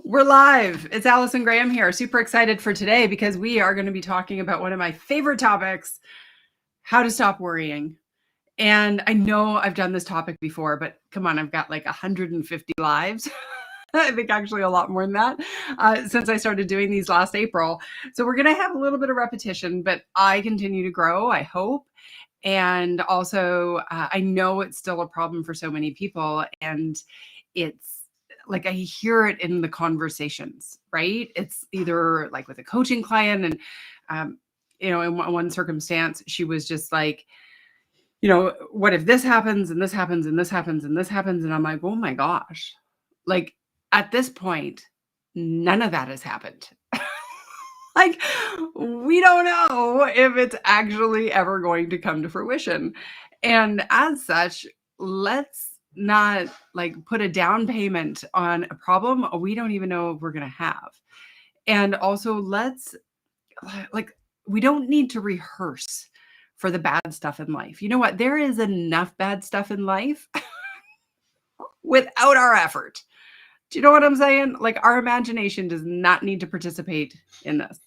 We're live. It's Allison Graham here. Super excited for today because we are going to be talking about one of my favorite topics, how to stop worrying. And I know I've done this topic before, but come on, I've got like 150 lives. I think actually a lot more than that since I started doing these last April. So we're going to have a little bit of repetition, but I continue to grow, I hope. And also, I know it's still a problem for so many people. And it's like I hear it in the conversations, right? It's either like with a coaching client, and, in one circumstance, she was just like, what if this happens and this happens and this happens and this happens? And I'm like, oh my gosh, like at this point, none of that has happened. Like, we don't know if it's actually ever going to come to fruition. And as such, let's not like put a down payment on a problem we don't even know if we're going to have. And also, let's like, we don't need to rehearse for the bad stuff in life. You know what? There is enough bad stuff in life without our effort. Do you know what I'm saying? Like, our imagination does not need to participate in this.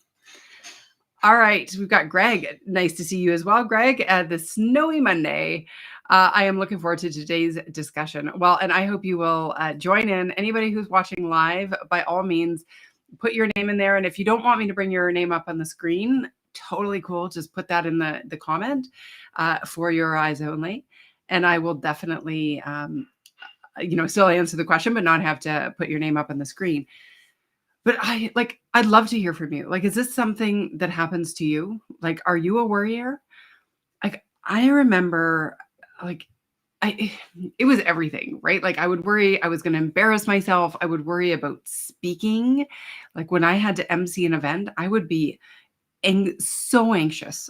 All right, we've got Greg. Nice to see you as well, Greg, at the snowy Monday. I am looking forward to today's discussion. Well, and I hope you will join in. Anybody who's watching live, by all means, put your name in there. And if you don't want me to bring your name up on the screen, totally cool. Just put that in the comment for your eyes only. And I will definitely, still answer the question, but not have to put your name up on the screen. But I'd love to hear from you. Like, is this something that happens to you? Like, are you a worrier? Like, I remember, it was everything, right? Like, I would worry I was going to embarrass myself. I would worry about speaking. Like, when I had to MC an event, I would be so anxious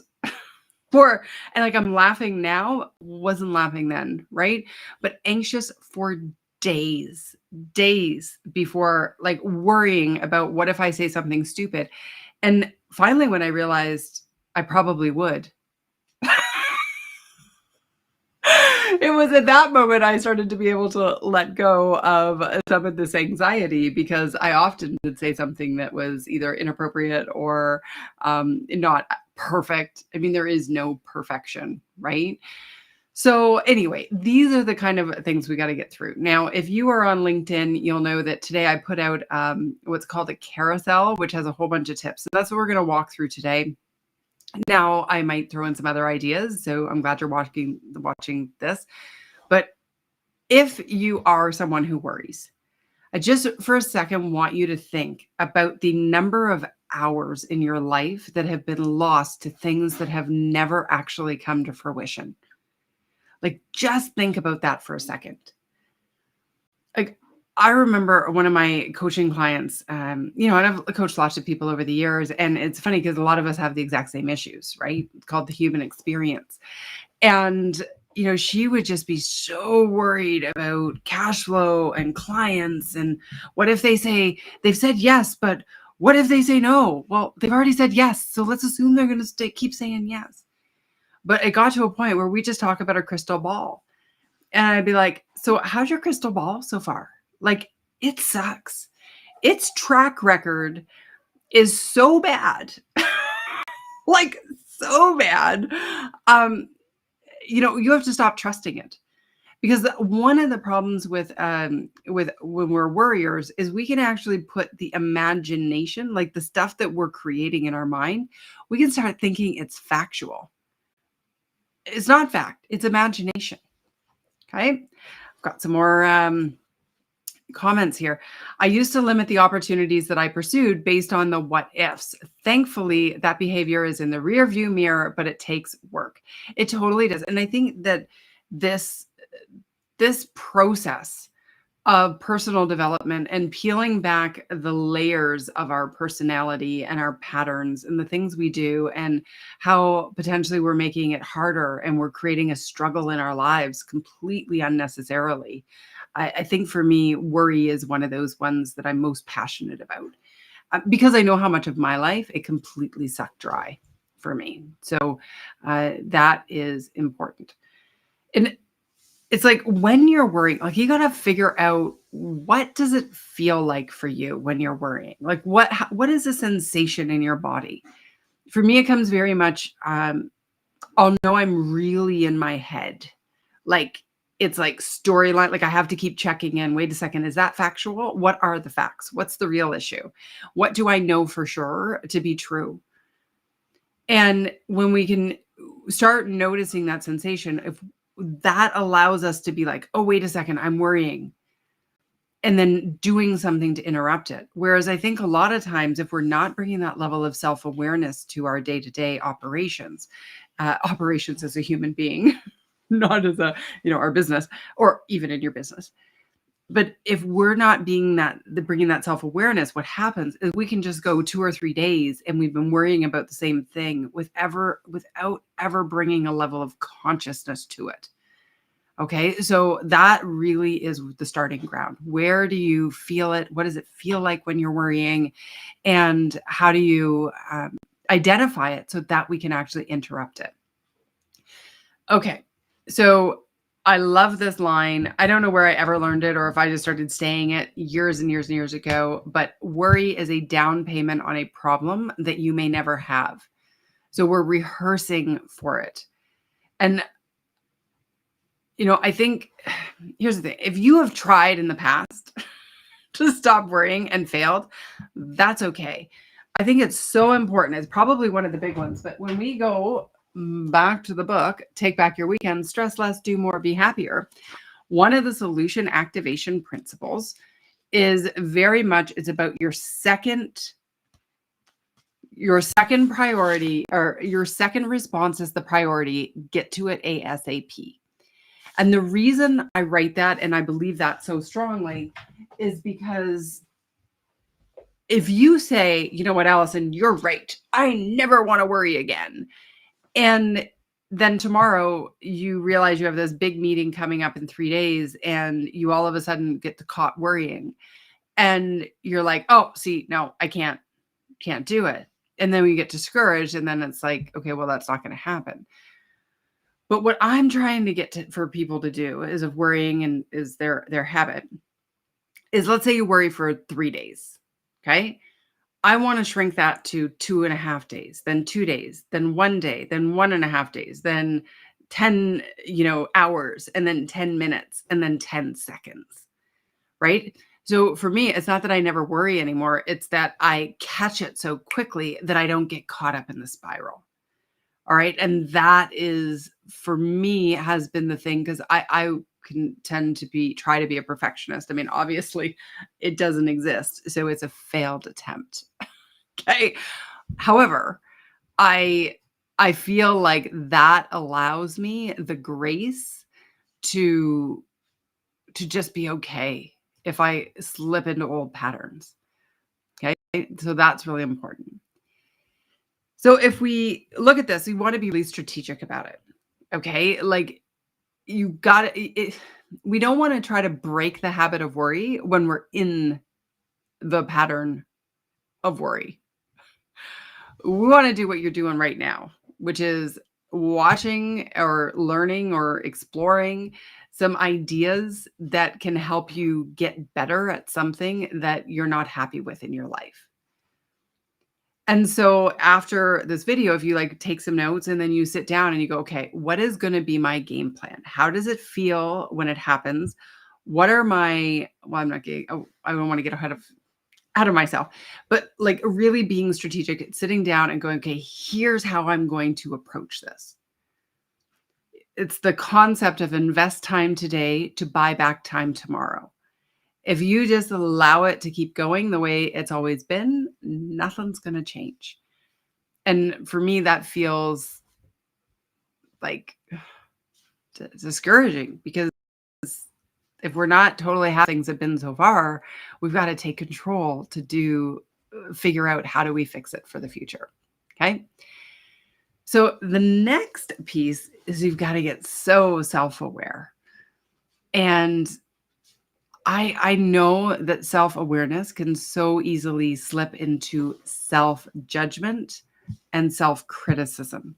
and like, I'm laughing now, wasn't laughing then, right? But anxious for days before, like, worrying about what if I say something stupid. And finally, when I realized I probably would, it was at that moment I started to be able to let go of some of this anxiety, because I often did say something that was either inappropriate or not perfect. I mean, there is no perfection, right? So anyway, these are the kind of things we got to get through. Now, if you are on LinkedIn, you'll know that today I put out what's called a carousel, which has a whole bunch of tips. So that's what we're going to walk through today. Now, I might throw in some other ideas, so I'm glad you're watching this. But if you are someone who worries, I just for a second want you to think about the number of hours in your life that have been lost to things that have never actually come to fruition. Like, just think about that for a second. Like, I remember one of my coaching clients, and I've coached lots of people over the years, and it's funny because a lot of us have the exact same issues, right? It's called the human experience. And, she would just be so worried about cash flow and clients. And what if they've said yes, but what if they say no? Well, they've already said yes. So let's assume they're going to keep saying yes. But it got to a point where we just talk about a crystal ball. And I'd be like, so how's your crystal ball so far? Like, it sucks. Its track record is so bad. Like, so bad. You have to stop trusting it. Because one of the problems with when we're worriers is we can actually put the imagination, like the stuff that we're creating in our mind, we can start thinking it's factual. It's not fact, it's imagination. Okay. I've got some more comments here. I used to limit the opportunities that I pursued based on the what ifs. Thankfully, that behavior is in the rear view mirror, but it takes work. It totally does. And I think that this process of personal development and peeling back the layers of our personality and our patterns and the things we do, and how potentially we're making it harder and we're creating a struggle in our lives completely unnecessarily. I think for me, worry is one of those ones that I'm most passionate about, because I know how much of my life it completely sucked dry for me. So that is important. And It's like when you're worrying, like you got to figure out what does it feel like for you when you're worrying? Like what is the sensation in your body? For me, it comes very much, I'll know I'm really in my head. Like it's like storyline. Like I have to keep checking in. Wait a second. Is that factual? What are the facts? What's the real issue? What do I know for sure to be true? And when we can start noticing that sensation, if that allows us to be like, oh, wait a second, I'm worrying, and then doing something to interrupt it. Whereas I think a lot of times, if we're not bringing that level of self awareness to our day to day operations as a human being, not as a, our business or even in your business. But if we're not bringing that self awareness, what happens is we can just go 2 or 3 days and we've been worrying about the same thing without ever bringing a level of consciousness to it. Okay, so that really is the starting ground. Where do you feel it? What does it feel like when you're worrying? And how do you identify it so that we can actually interrupt it? Okay, so I love this line. I don't know where I ever learned it or if I just started saying it years and years and years ago, but worry is a down payment on a problem that you may never have. So we're rehearsing for it. And I think here's the thing. If you have tried in the past to stop worrying and failed, that's okay. I think it's so important. It's probably one of the big ones. But when we go back to the book, Take Back Your Weekend, Stress Less, Do More, Be Happier, one of the solution activation principles is very much, it's about your second priority, or your second response is the priority. Get to it ASAP. And the reason I write that, and I believe that so strongly, is because if you say, you know what, Allison, you're right, I never want to worry again. And then tomorrow you realize you have this big meeting coming up in 3 days and you all of a sudden get caught worrying. And you're like, oh, see, no, I can't do it. And then we get discouraged and then it's like, okay, well, that's not going to happen. But what I'm trying to get for people to do is of worrying and is their habit is, let's say you worry for 3 days. Okay. I want to shrink that to 2.5 days, then 2 days, then 1 day, then 1.5 days, then 10, hours, and then 10 minutes, and then 10 seconds. Right. So for me, it's not that I never worry anymore. It's that I catch it so quickly that I don't get caught up in the spiral. All right. And that is, for me, has been the thing, because I can tend to try to be a perfectionist. I mean, obviously it doesn't exist. So it's a failed attempt. Okay. However, I feel like that allows me the grace to just be okay if I slip into old patterns. Okay. So that's really important. So if we look at this, we want to be really strategic about it. Okay. Like you got it. We don't want to try to break the habit of worry when we're in the pattern of worry. We want to do what you're doing right now, which is watching or learning or exploring some ideas that can help you get better at something that you're not happy with in your life. And so after this video, if you take some notes and then you sit down and you go, okay, what is going to be my game plan? How does it feel when it happens? What are I'm not getting, I don't want to get ahead of myself, but really being strategic, sitting down and going, okay, here's how I'm going to approach this. It's the concept of invest time today to buy back time tomorrow. If you just allow it to keep going the way it's always been, nothing's going to change. And for me, that feels discouraging, because if we're not totally happy things have been so far, we've got to take control to figure out how do we fix it for the future. Okay. So the next piece is you've got to get so self-aware. And I know that self-awareness can so easily slip into self-judgment and self-criticism.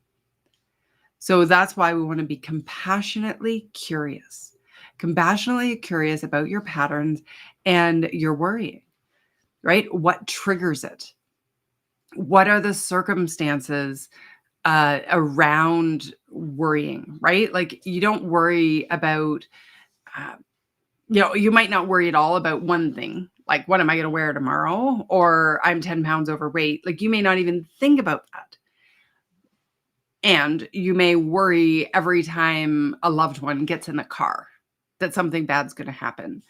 So that's why we want to be compassionately curious. compassionately curious about your patterns and your worrying, right? What triggers it? What are the circumstances around worrying, right? Like you don't worry about, uh, you might not worry at all about one thing, like what am I going to wear tomorrow? Or I'm 10 pounds overweight. Like you may not even think about that. And you may worry every time a loved one gets in the car that something bad's going to happen.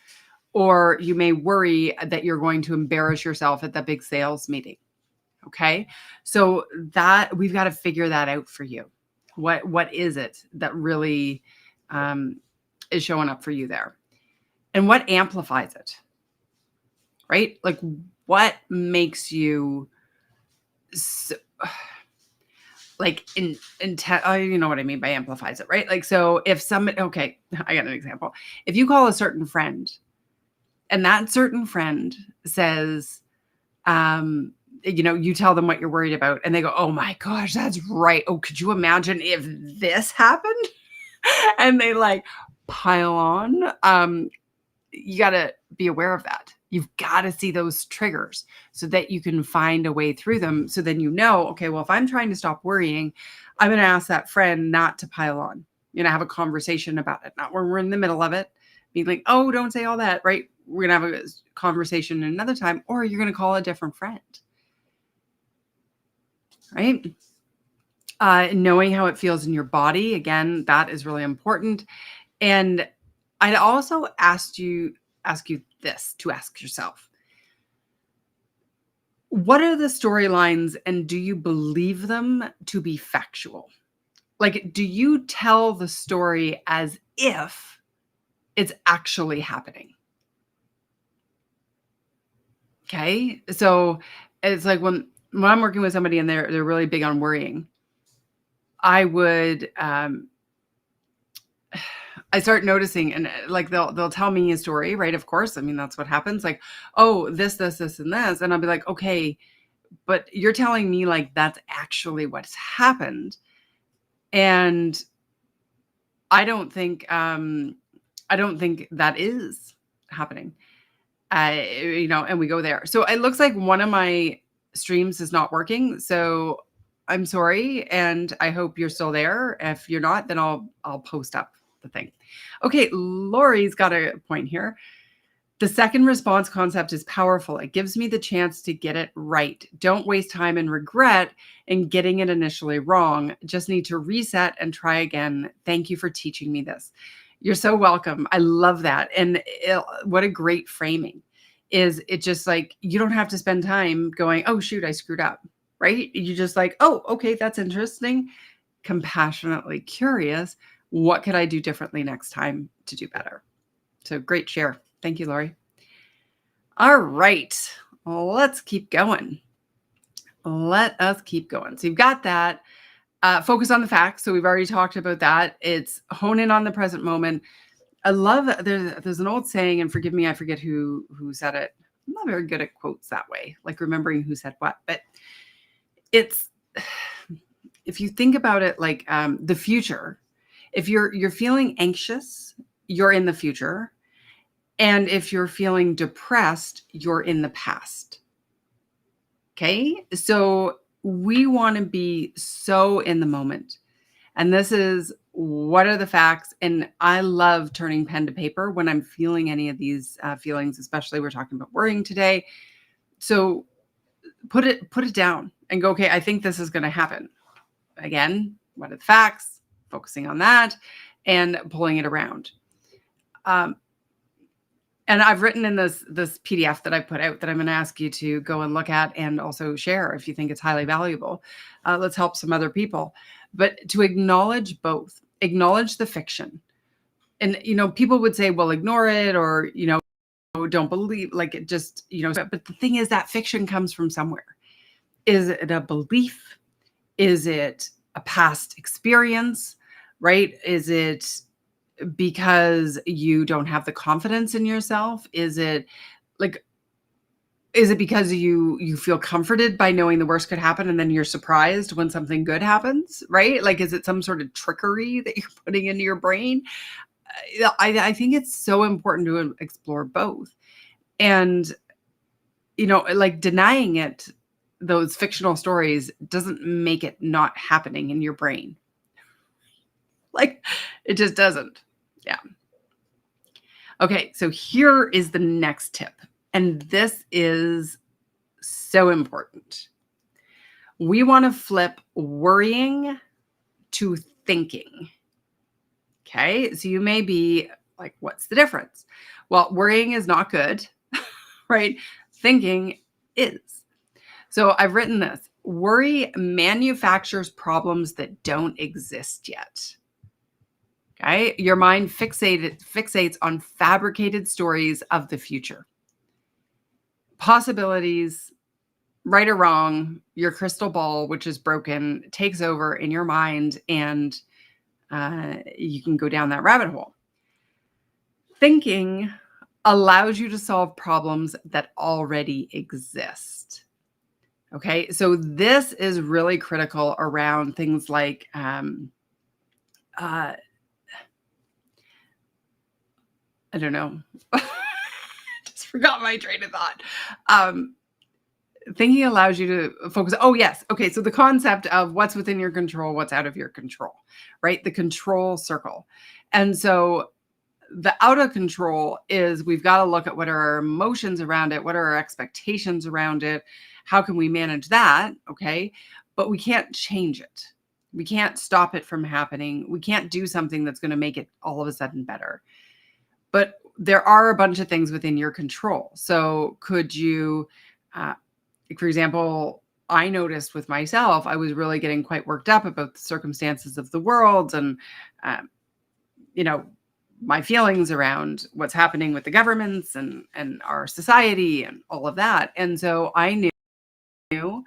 Or you may worry that you're going to embarrass yourself at the big sales meeting. Okay. So that we've got to figure that out for you. What is it that really is showing up for you there? And what amplifies it? Right? Like what makes you so, like you know what I mean by amplifies it, right? Like, so if somebody, okay, I got an example. If you call a certain friend and that certain friend says, you tell them what you're worried about and they go, oh my gosh, that's right. Oh, could you imagine if this happened? And they like pile on. You got to be aware of that. You've got to see those triggers so that you can find a way through them. So then okay, well, if I'm trying to stop worrying, I'm going to ask that friend not to pile on, have a conversation about it, not when we're in the middle of it, being like, oh, don't say all that, right? We're going to have a conversation another time, or you're going to call a different friend, right? Knowing how it feels in your body, again, that is really important. And I'd also ask you this to ask yourself. What are the storylines and do you believe them to be factual? Like, do you tell the story as if it's actually happening? Okay. So it's like when I'm working with somebody and they're really big on worrying, I would, I start noticing and like they'll tell me a story, right? Of course. I mean, that's what happens. Like, oh, this, and this. And I'll be like, okay, but you're telling me like that's actually what's happened. And I don't think that is happening. And we go there. So it looks like one of my streams is not working. So I'm sorry. And I hope you're still there. If you're not, then I'll post up the thing. Okay. Lori's got a point here. The second response concept is powerful. It gives me the chance to get it right. Don't waste time and regret in getting it initially wrong. Just need to reset and try again. Thank you for teaching me this. You're so welcome. I love that. And what a great framing is. It just like, you don't have to spend time going, oh, shoot, I screwed up, right? You just like, oh, okay, that's interesting. Compassionately curious. What could I do differently next time to do better? So great share. Thank you, Lori. All right, let's keep going. Let us keep going. So you've got that. Focus on the facts. So we've already talked about that. It's hone in on the present moment. I love there's an old saying, and forgive me, I forget who said it. I'm not very good at quotes that way, like remembering who said what. But it's, if you think about it like the future, if you're feeling anxious, you're in the future. And if you're feeling depressed, you're in the past. Okay. So we want to be so in the moment. And this is, what are the facts? And I love turning pen to paper when I'm feeling any of these feelings, especially we're talking about worrying today. So put it down and go, okay, I think this is going to happen. Again, what are the facts? Focusing on that and pulling it around. And I've written in this PDF that I put out that I'm going to ask you to go and look at and also share if you think it's highly valuable. Let's help some other people. But to acknowledge both, acknowledge the fiction. And, people would say, well, ignore it or, don't believe, like it just, but the thing is that fiction comes from somewhere. Is it a belief? Is it a past experience, right? Is it because you don't have the confidence in yourself? Is it because you feel comforted by knowing the worst could happen and then you're surprised when something good happens, right? Like, is it some sort of trickery that you're putting into your brain? I think it's so important to explore both. And, like denying it, those fictional stories doesn't make it not happening in your brain. Like, it just doesn't. Yeah. Okay, so here is the next tip. And this is so important. We want to flip worrying to thinking. Okay, so you may be like, what's the difference? Well, worrying is not good, right? Thinking is. So I've written this: worry manufactures problems that don't exist yet. Okay, your mind fixates on fabricated stories of the future, possibilities, right or wrong. Your crystal ball, which is broken, takes over in your mind, and you can go down that rabbit hole. Thinking allows you to solve problems that already exist. Okay, so this is really critical around things like I don't know. Just forgot my train of thought. Thinking allows you to focus. Oh, yes. Okay. So the concept of what's within your control, what's out of your control, right? The control circle. And so the out of control is we've got to look at what are our emotions around it, what are our expectations around it, how can we manage that? Okay. But we can't change it. We can't stop it from happening. We can't do something that's going to make it all of a sudden better. But there are a bunch of things within your control. So could you, for example, I noticed with myself, I was really getting quite worked up about the circumstances of the world and, my feelings around what's happening with the governments and our society and all of that. And so I knew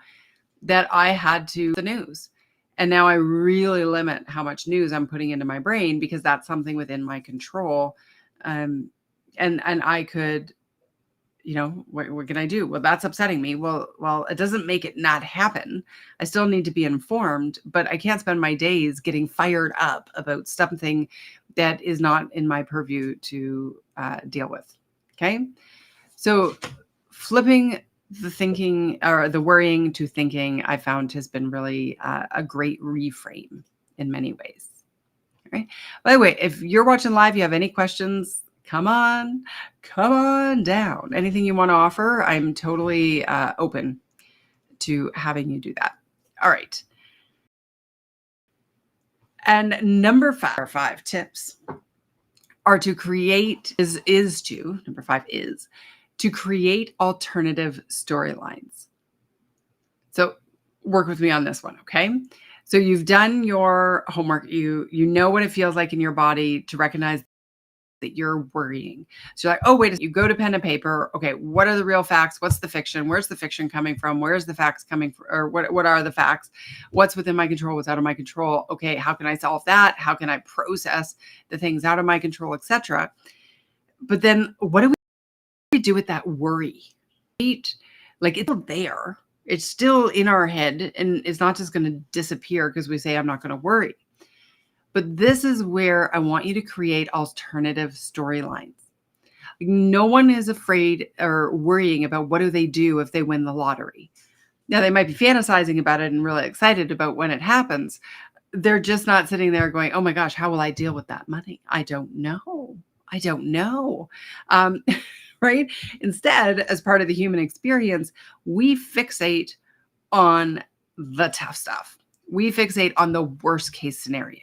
that I had to the news. And now I really limit how much news I'm putting into my brain because that's something within my control. And I could, what can I do? Well, that's upsetting me. Well, it doesn't make it not happen. I still need to be informed, but I can't spend my days getting fired up about something that is not in my purview to deal with. Okay. So flipping the thinking or the worrying to thinking, I found has been really a great reframe in many ways. All right. By the way, if you're watching live, you have any questions, come on down. Anything you want to offer, I'm totally open to having you do that. All right. And number 5 tips are to create number 5 is to create alternative storylines. So work with me on this one, okay? So you've done your homework. You know what it feels like in your body to recognize that you're worrying. So you're like, oh, wait, you go to pen and paper. Okay, what are the real facts? What's the fiction? Where's the fiction coming from? Where's the facts coming from? Or what are the facts? What's within my control? What's out of my control? Okay, how can I solve that? How can I process the things out of my control, etc.? But then what do we do with that worry? Right? Like it's still there. It's still in our head and it's not just going to disappear because we say, I'm not going to worry. But this is where I want you to create alternative storylines. No one is afraid or worrying about what do they do if they win the lottery. Now, they might be fantasizing about it and really excited about when it happens. They're just not sitting there going, oh my gosh, how will I deal with that money? I don't know. Right? Instead, as part of the human experience, we fixate on the tough stuff. We fixate on the worst case scenarios.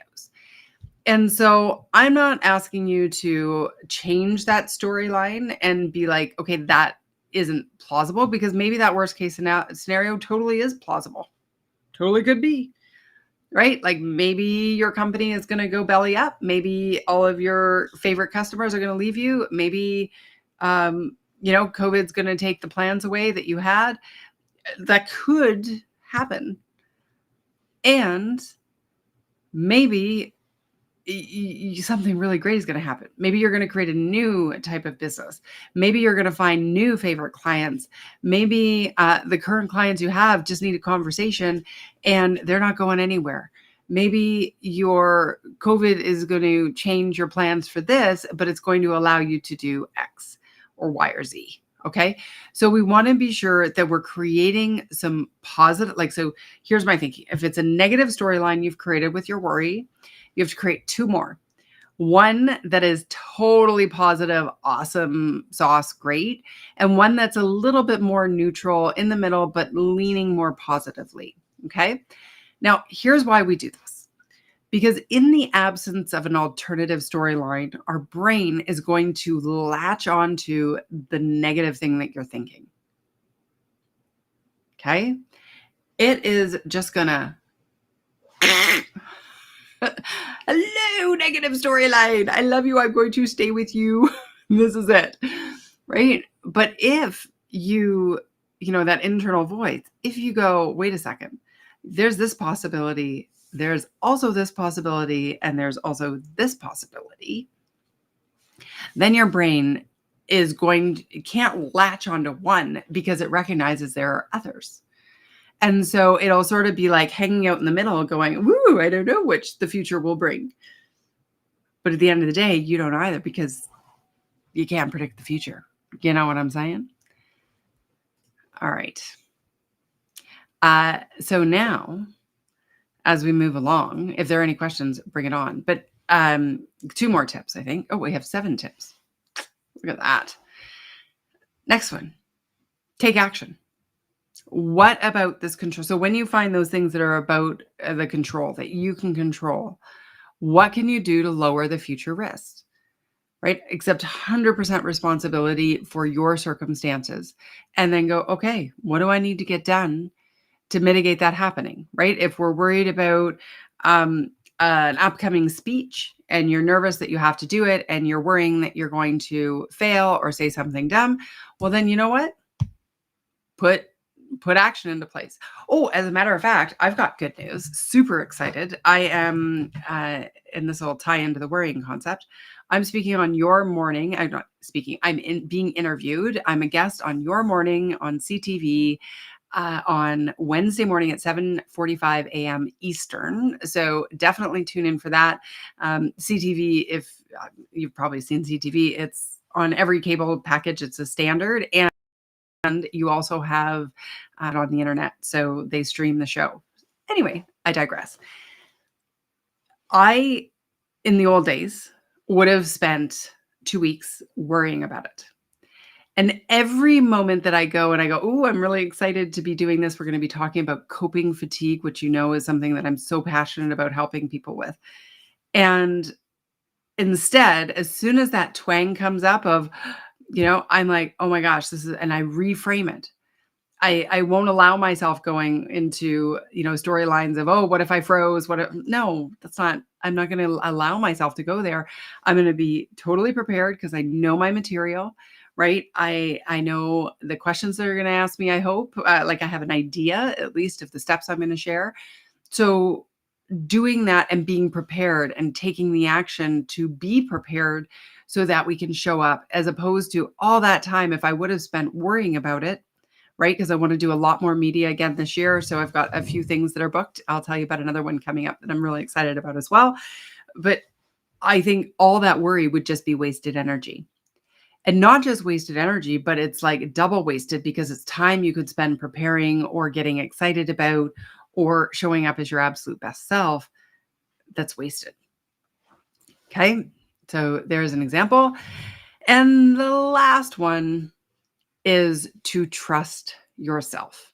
And so I'm not asking you to change that storyline and be like, okay, that isn't plausible, because maybe that worst case scenario totally is plausible. Totally could be, right? Like maybe your company is going to go belly up. Maybe all of your favorite customers are going to leave you. Maybe, COVID's going to take the plans away that you had. That could happen. And maybe something really great is going to happen. Maybe you're going to create a new type of business. Maybe you're going to find new favorite clients. Maybe the current clients you have just need a conversation and they're not going anywhere. Maybe your COVID is going to change your plans for this, but it's going to allow you to do X or Y or Z. Okay. So we want to be sure that we're creating some positive, so here's my thinking. If it's a negative storyline you've created with your worry, you have to create two more. One that is totally positive, awesome, sauce, great, and one that's a little bit more neutral in the middle, but leaning more positively. Okay. Now, here's why we do this. Because in the absence of an alternative storyline, our brain is going to latch onto the negative thing that you're thinking. Okay? It is just gonna, hello, negative storyline. I love you. I'm going to stay with you. This is it. Right? But if that internal voice, if you go, wait a second, there's this possibility, there's also this possibility, and there's also this possibility, then your brain can't latch onto one because it recognizes there are others. And so it'll sort of be like hanging out in the middle going, woo, I don't know which the future will bring. But at the end of the day, you don't either because you can't predict the future. You know what I'm saying? All right. So now, as we move along, if there are any questions, bring it on. But 2 more tips, I think. Oh, we have 7 tips. Look at that. Next one, take action. What about this control? So when you find those things that are about the control that you can control, what can you do to lower the future risk? Right? Accept 100% responsibility for your circumstances and then go, okay, what do I need to get done to mitigate that happening? Right? If we're worried about an upcoming speech and you're nervous that you have to do it and you're worrying that you're going to fail or say something dumb, well, then you know what? Put action into place. Oh, as a matter of fact, I've got good news. Super excited. I am, and this will tie into the worrying concept. I'm speaking on your morning. I'm not speaking. Being interviewed. I'm a guest on your morning on CTV on Wednesday morning at 7:45 a.m. Eastern. So definitely tune in for that. CTV, if you've probably seen CTV, it's on every cable package. It's a standard. And you also have it on the internet. So they stream the show. Anyway, I digress. I, in the old days, would have spent 2 weeks worrying about it. And every moment that I go, oh, I'm really excited to be doing this. We're going to be talking about coping fatigue, which is something that I'm so passionate about helping people with. And instead, as soon as that twang comes up of, I'm like, oh my gosh, and I reframe it. I won't allow myself going into, storylines of, oh, what if I froze? No, I'm not going to allow myself to go there. I'm going to be totally prepared because I know my material, right? I know the questions that are going to ask me, I hope, I have an idea, at least of the steps I'm going to share. So doing that and being prepared and taking the action to be prepared so that we can show up, as opposed to all that time if I would have spent worrying about it, right? Because I want to do a lot more media again this year. So I've got a few things that are booked. I'll tell you about another one coming up that I'm really excited about as well. But I think all that worry would just be wasted energy. And not just wasted energy, but it's like double wasted because it's time you could spend preparing or getting excited about or showing up as your absolute best self that's wasted. Okay, so there's an example. And the last one is to trust yourself.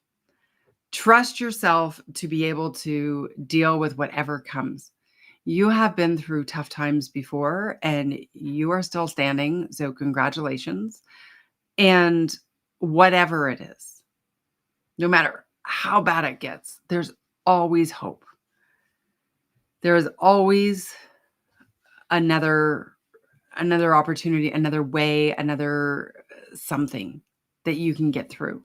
Trust yourself to be able to deal with whatever comes. You have been through tough times before and you are still standing. So congratulations. And whatever it is, no matter how bad it gets, there's always hope. There is always another opportunity, another way, another something that you can get through.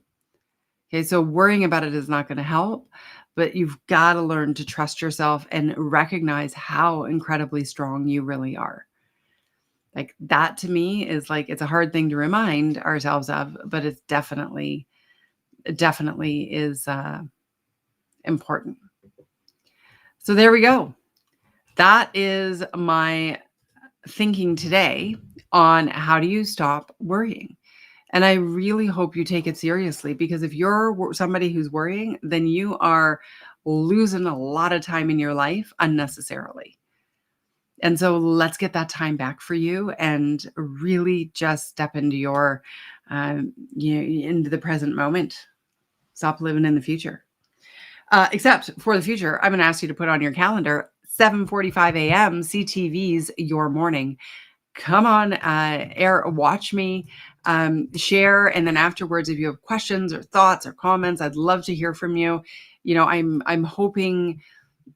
Okay, so worrying about it is not going to help, but you've got to learn to trust yourself and recognize how incredibly strong you really are. Like that to me is it's a hard thing to remind ourselves of, but it's definitely is important. So there we go. That is my thinking today on how do you stop worrying. And I really hope you take it seriously, because if you're somebody who's worrying, then you are losing a lot of time in your life unnecessarily. And so let's get that time back for you and really just step into your, into the present moment. Stop living in the future. Except for the future, I'm going to ask you to put on your calendar 7:45 a.m. CTV's Your Morning. Come on, air, watch me, share, and then afterwards, if you have questions or thoughts or comments, I'd love to hear from you. I'm hoping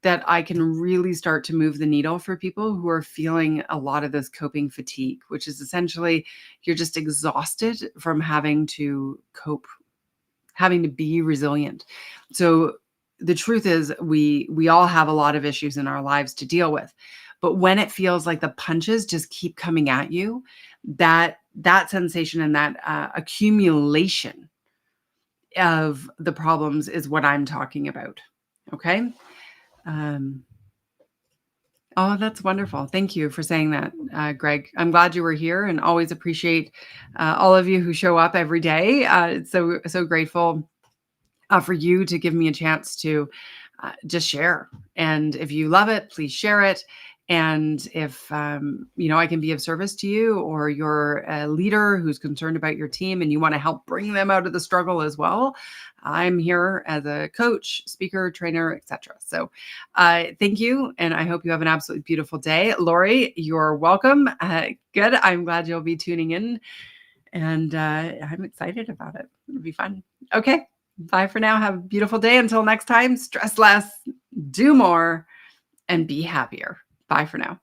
that I can really start to move the needle for people who are feeling a lot of this coping fatigue, which is essentially you're just exhausted from having to cope, having to be resilient. So the truth is we all have a lot of issues in our lives to deal with. But when it feels like the punches just keep coming at you, that sensation and that accumulation of the problems is what I'm talking about. Okay. Um, oh, that's wonderful. Thank you for saying that, Greg. I'm glad you were here, and always appreciate all of you who show up every day. It's so grateful for you to give me a chance to just share. And if you love it, please share it. And if I can be of service to you, or you're a leader who's concerned about your team and you want to help bring them out of the struggle as well, I'm here as a coach, speaker, trainer, etc. So thank you. And I hope you have an absolutely beautiful day. Lori, you're welcome. Good. I'm glad you'll be tuning in. And I'm excited about it. It'll be fun. Okay. Bye for now. Have a beautiful day. Until next time, stress less, do more, and be happier. Bye for now.